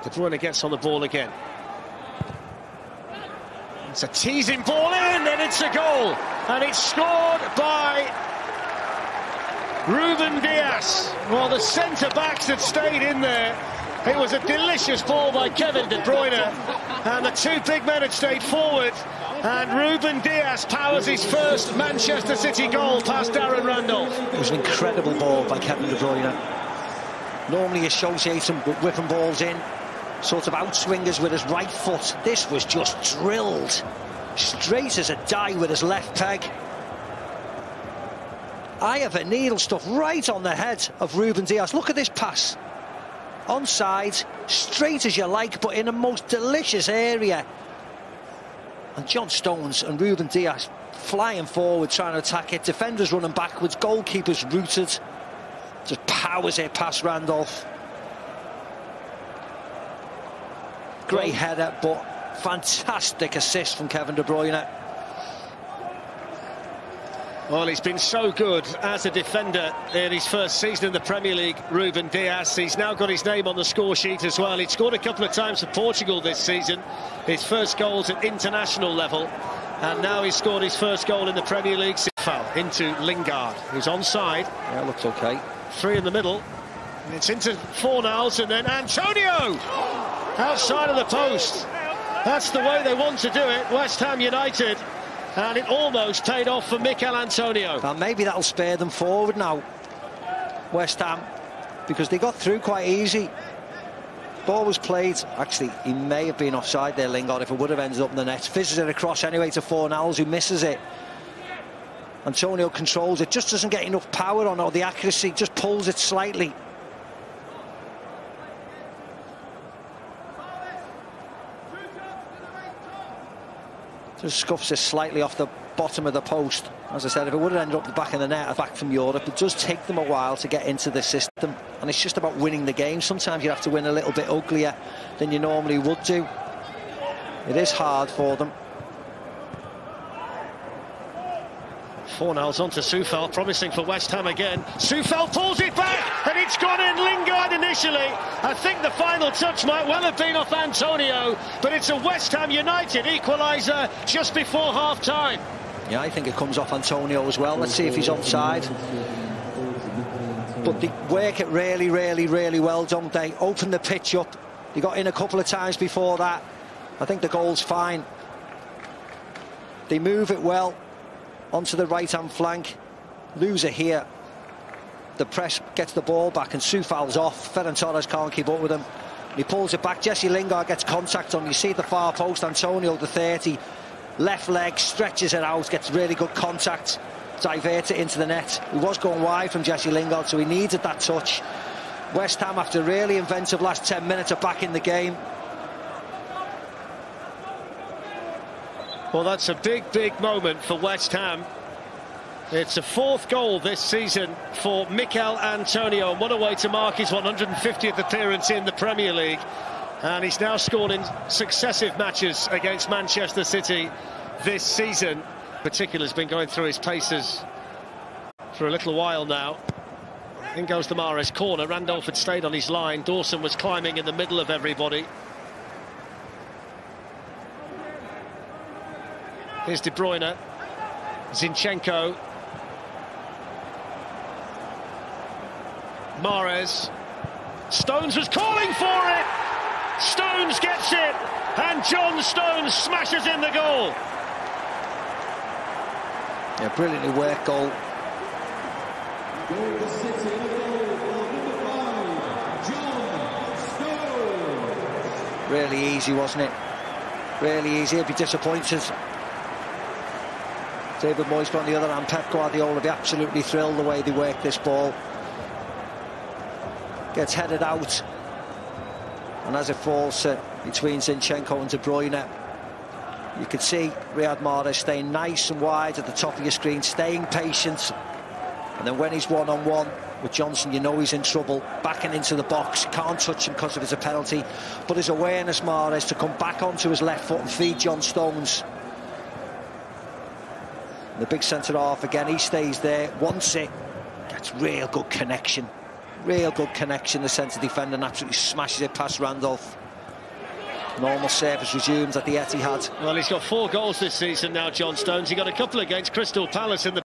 De Bruyne gets on the ball again. It's a teasing ball in, and it's a goal. And it's scored by Ruben Dias. Well, the centre-backs had stayed in there. It was a delicious ball by Kevin De Bruyne. And the two big men had stayed forward. And Ruben Dias powers his first Manchester City goal past Darren Randolph. It was an incredible ball by Kevin De Bruyne. Normally associates him with whipping balls in, sort of outswingers with his right foot. This was just drilled straight as a die with his left peg. Eye of a needle stuff right on the head of Ruben Dias. Look at this pass. Onside, straight as you like, but in a most delicious area. And John Stones and Ruben Dias flying forward, trying to attack it. Defenders running backwards, goalkeepers rooted. Just powers it past Randolph. Great header, but fantastic assist from Kevin De Bruyne. Well, he's been so good as a defender in his first season in the Premier League, Ruben Dias. He's now got his name on the score sheet as well. He'd scored a couple of times for Portugal this season. His first goals at international level. And now he's scored his first goal in the Premier League. Foul into Lingard, who's onside. Yeah, looks okay. Three in the middle. It's into Fornals, and then Antonio! Outside of the post. That's the way they want to do it, West Ham United. And it almost paid off for Mikel Antonio. Well, maybe that'll spare them forward now, West Ham, because they got through quite easy. Ball was played. Actually, he may have been offside there, Lingard, if it would have ended up in the net. Fizzes it across anyway to Fornals, who misses it. Antonio controls it, just doesn't get enough power on, or the accuracy, just pulls it slightly. Just scuffs it slightly off the bottom of the post. As I said, if it would have ended up the back of the net, back from Europe, it does take them a while to get into the system. And it's just about winning the game. Sometimes you have to win a little bit uglier than you normally would do. It is hard for them. Fornals onto Soufal, promising for West Ham again. Soufal pulls it back, and it's gone in. Lingard initially. I think the final touch might well have been off Antonio, but it's a West Ham United equaliser just before half-time. Yeah, I think it comes off Antonio as well. Let's see if he's onside. But they work it really, really, really well, don't they? Open the pitch up. They got in a couple of times before that. I think the goal's fine. They move it well onto the right-hand flank. Loser here. The press gets the ball back and Soufal's off. Ferran Torres can't keep up with him. He pulls it back. Jesse Lingard gets contact on. You see at the far post, Antonio, the 30. Left leg, stretches it out, gets really good contact. Diverts it into the net. He was going wide from Jesse Lingard, so he needed that touch. West Ham, after a really inventive last 10 minutes, are back in the game. Well, that's a big, big moment for West Ham. It's a fourth goal this season for Mikel Antonio, and what a way to mark his 150th appearance in the Premier League. And he's now scored in successive matches against Manchester City this season. Particular has been going through his paces for a little while now. In goes the Mahrez corner. Randolph had stayed on his line. Dawson was climbing in the middle of everybody. Here's De Bruyne, Zinchenko, Mahrez. Stones was calling for it. Stones gets it, and John Stones smashes in the goal. Yeah, brilliantly worked goal. Really easy, wasn't it? Really easy. He'll be disappointed. David Moyes, on the other hand, Pep Guardiola will be absolutely thrilled the way they work this ball. Gets headed out, and as it falls between Zinchenko and De Bruyne, you can see Riyad Mahrez staying nice and wide at the top of your screen, staying patient, and then when he's one-on-one with Johnson, you know he's in trouble. Backing into the box, can't touch him because of it's a penalty, but his awareness, Mahrez, to come back onto his left foot and feed John Stones. The big centre-half again, he stays there, wants it, gets real good connection, the centre defender, and absolutely smashes it past Randolph. Normal service resumes at the Etihad. Well, he's got 4 goals this season now, John Stones. He got a couple against Crystal Palace in the